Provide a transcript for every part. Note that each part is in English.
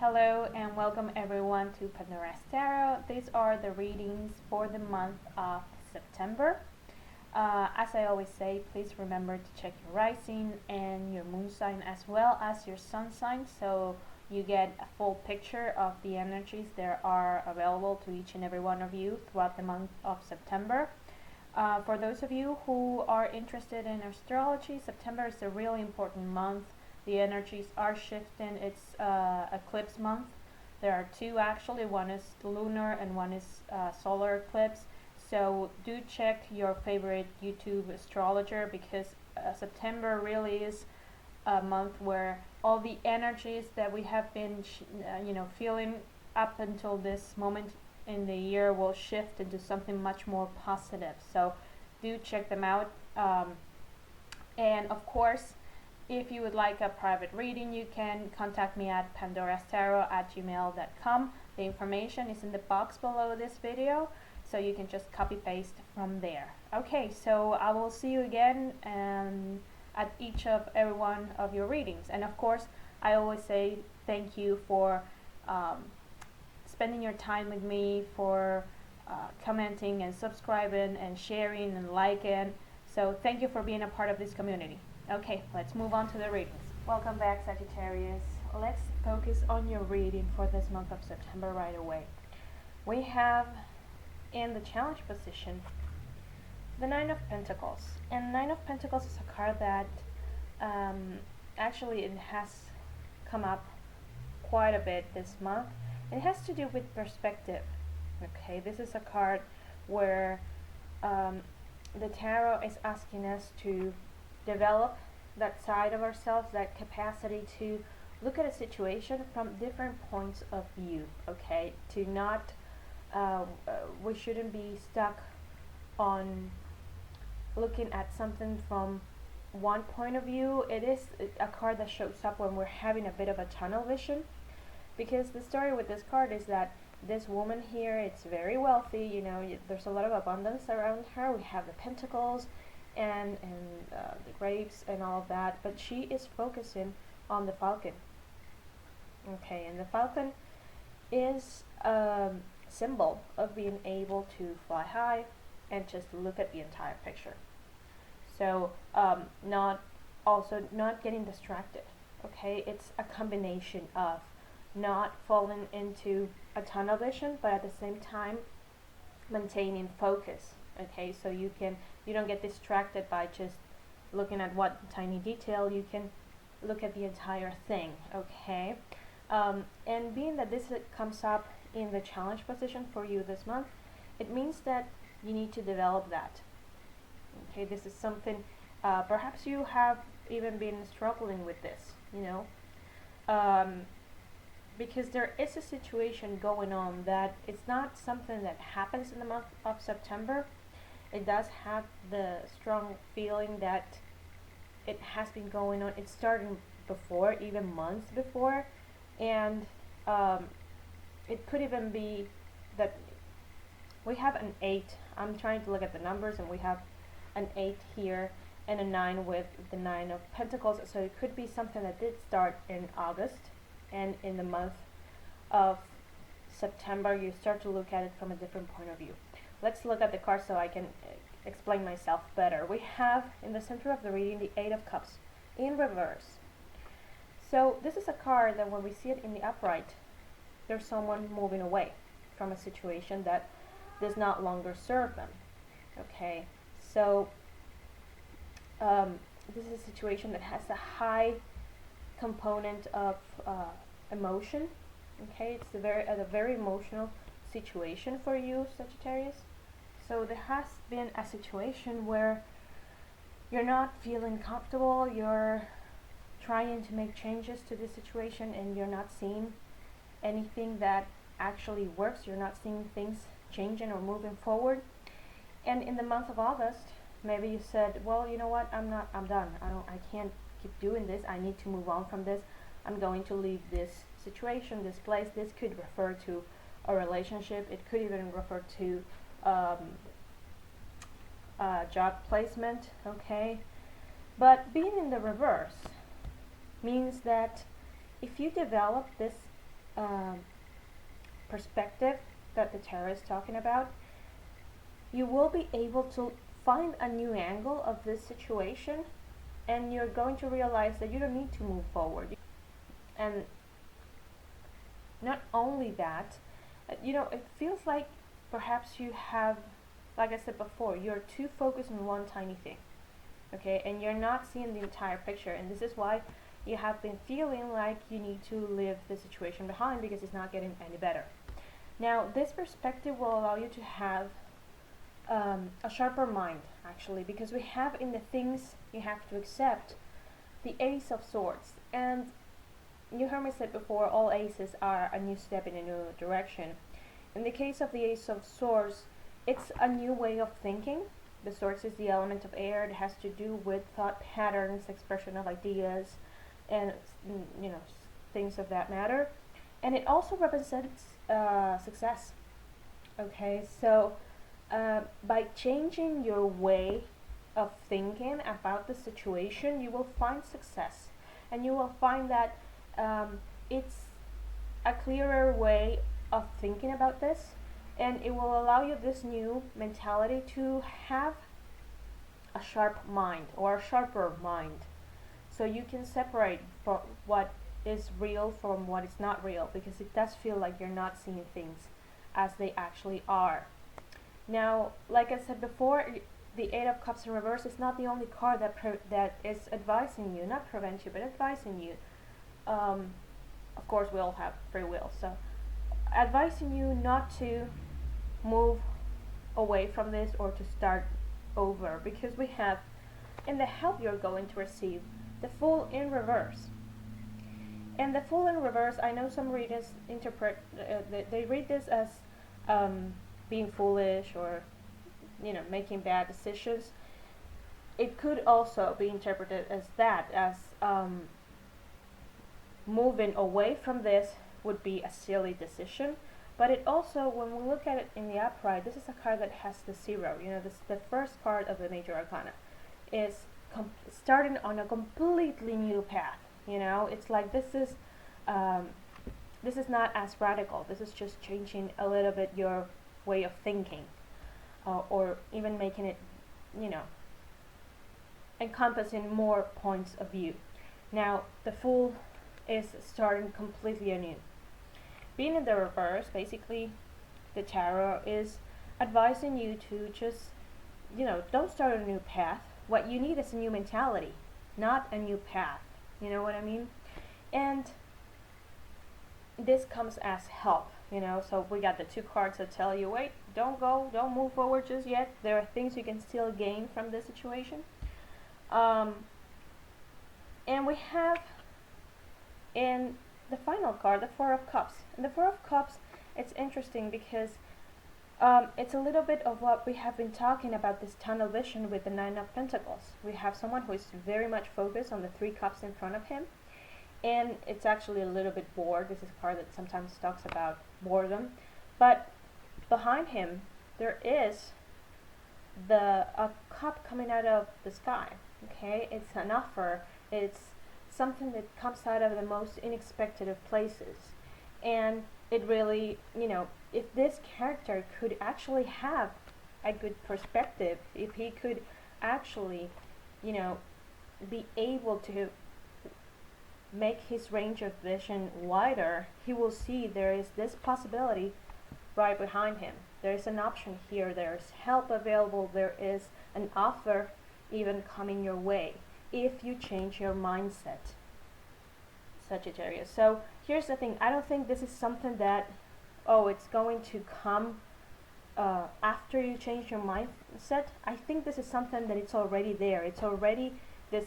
Hello and welcome everyone to Pandora Tarot. These are the readings for the month of September. As I always say, please remember to check your rising and your moon sign as well as your sun sign so you get a full picture of the energies that are available to each and every one of you throughout the month of September. For those of you who are interested in astrology, September is a really important month. The energies are shifting. It's eclipse month. There are two actually. One is lunar and one is solar eclipse. So do check your favorite YouTube astrologer because September really is a month where all the energies that we have been feeling up until this moment in the year will shift into something much more positive. So do check them out. And of course, if you would like a private reading, you can contact me at pandorastarot@gmail.com. The information is in the box below this video, so you can just copy paste from there. Okay, so I will see you again at each of every one of your readings. And of course, I always say thank you for spending your time with me, for commenting and subscribing and sharing and liking. So thank you for being a part of this community. Okay, let's move on to the readings. Welcome back, Sagittarius. Let's focus on your reading for this month of September right away. We have in the challenge position the Nine of Pentacles. And Nine of Pentacles is a card that actually it has come up quite a bit this month. It has to do with perspective. Okay, this is a card where the tarot is asking us to develop that side of ourselves, that capacity to look at a situation from different points of view. Okay, to not we shouldn't be stuck on looking at something from one point of view. It is a card that shows up when we're having a bit of a tunnel vision, because the story with this card is that this woman here, it's very wealthy, there's a lot of abundance around her. We have the pentacles and the grapes and all of that, but she is focusing on the falcon. Okay, and the falcon is a symbol of being able to fly high and just look at the entire picture. So not getting distracted. Okay, it's a combination of not falling into a tunnel vision, but at the same time maintaining focus. Okay, so you don't get distracted by just looking at one tiny detail. You can look at the entire thing. Okay, and being that this comes up in the challenge position for you this month, it means that you need to develop that. Okay, this is something perhaps you have even been struggling with this, because there is a situation going on that it's not something that happens in the month of September. It does have the strong feeling that it has been going on. It's starting before, even months before, and it could even be that we have an 8. I'm trying to look at the numbers, and we have an 8 here and a 9 with the 9 of Pentacles. So it could be something that did start in August, and in the month of September you start to look at it from a different point of view. Let's look at the card so I can explain myself better. We have in the center of the reading the 8 of Cups in reverse. So this is a card that when we see it in the upright, there's someone moving away from a situation that does not longer serve them. Okay, so this is a situation that has a high component of emotion. Okay, it's a very emotional situation for you, Sagittarius. So there has been a situation where you're not feeling comfortable, you're trying to make changes to this situation, and you're not seeing anything that actually works. You're not seeing things changing or moving forward. And in the month of August, maybe you said, well, you know what, I'm done. I can't keep doing this. I need to move on from this. I'm going to leave this situation, this place. This could refer to a relationship. It could even refer to job placement. Okay, but being in the reverse means that if you develop this um, perspective that the tarot is talking about, you will be able to find a new angle of this situation, and you're going to realize that you don't need to move forward. And not only that, it feels like perhaps you have, like I said before, you're too focused on one tiny thing, okay, and you're not seeing the entire picture, and this is why you have been feeling like you need to leave the situation behind because it's not getting any better. Now, this perspective will allow you to have a sharper mind, actually, because we have in the things you have to accept the Ace of Swords. And you heard me say before, all aces are a new step in a new direction. In the case of the Ace of Swords, it's a new way of thinking. The swords is the element of air. It has to do with thought patterns, expression of ideas, and things of that matter. And it also represents success. Okay, so by changing your way of thinking about the situation, you will find success, and you will find that it's a clearer way of thinking about this, and it will allow you this new mentality to have a sharp mind, or a sharper mind, so you can separate from what is real from what is not real, because it does feel like you're not seeing things as they actually are. Now, like I said before, the Eight of Cups in reverse is not the only card that is advising you, not prevent you, but advising you. Of course, we all have free will, so advising you not to move away from this or to start over, because we have in the help you're going to receive the Fool in reverse. And the Fool in reverse, I know some readers they read this as being foolish, or making bad decisions. It could also be interpreted as that, as moving away from this would be a silly decision. But it also, when we look at it in the upright, this is a card that has the 0. The first card of the major arcana is starting on a completely new path. It's like this is not as radical. This is just changing a little bit your way of thinking, or even making it, encompassing more points of view. Now, the Fool is starting completely anew. Being in the reverse, basically, the tarot is advising you to just, don't start a new path. What you need is a new mentality, not a new path. You know what I mean? And this comes as help, so we got the 2 cards that tell you, wait, don't move forward just yet. There are things you can still gain from this situation. And we have in the final card, the 4 of Cups. And the 4 of Cups, it's interesting because it's a little bit of what we have been talking about, this tunnel vision with the 9 of Pentacles. We have someone who is very much focused on the 3 cups in front of him, and it's actually a little bit bored. This is a card that sometimes talks about boredom, but behind him there is a cup coming out of the sky. Okay, it's an offer. It's something that comes out of the most unexpected of places, and it really, if this character could actually have a good perspective, if he could actually, be able to make his range of vision wider, he will see there is this possibility right behind him. There is an option here, there's help available, there is an offer even coming your way if you change your mindset, Sagittarius. So here's the thing, I don't think this is something that, it's going to come after you change your mindset. I think this is something that it's already there. It's already this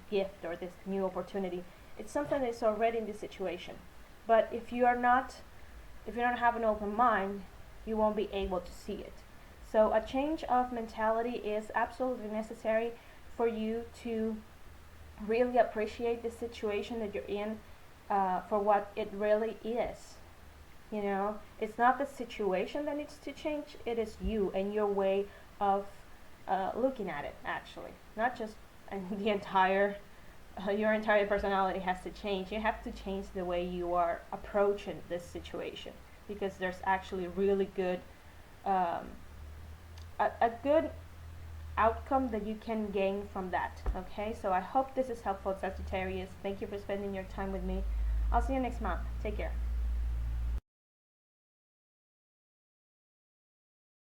gift, or this new opportunity. It's something that's already in this situation. But if you don't have an open mind, you won't be able to see it. So a change of mentality is absolutely necessary for you to really appreciate the situation that you're in for what it really is. It's not the situation that needs to change, it is you and your way of looking at it, actually. Not just the entire your entire personality has to change. You have to change the way you are approaching this situation, because there's actually really good a good outcome that you can gain from that. Okay, so I hope this is helpful, Sagittarius. Thank you for spending your time with me. I'll see you next month. Take care.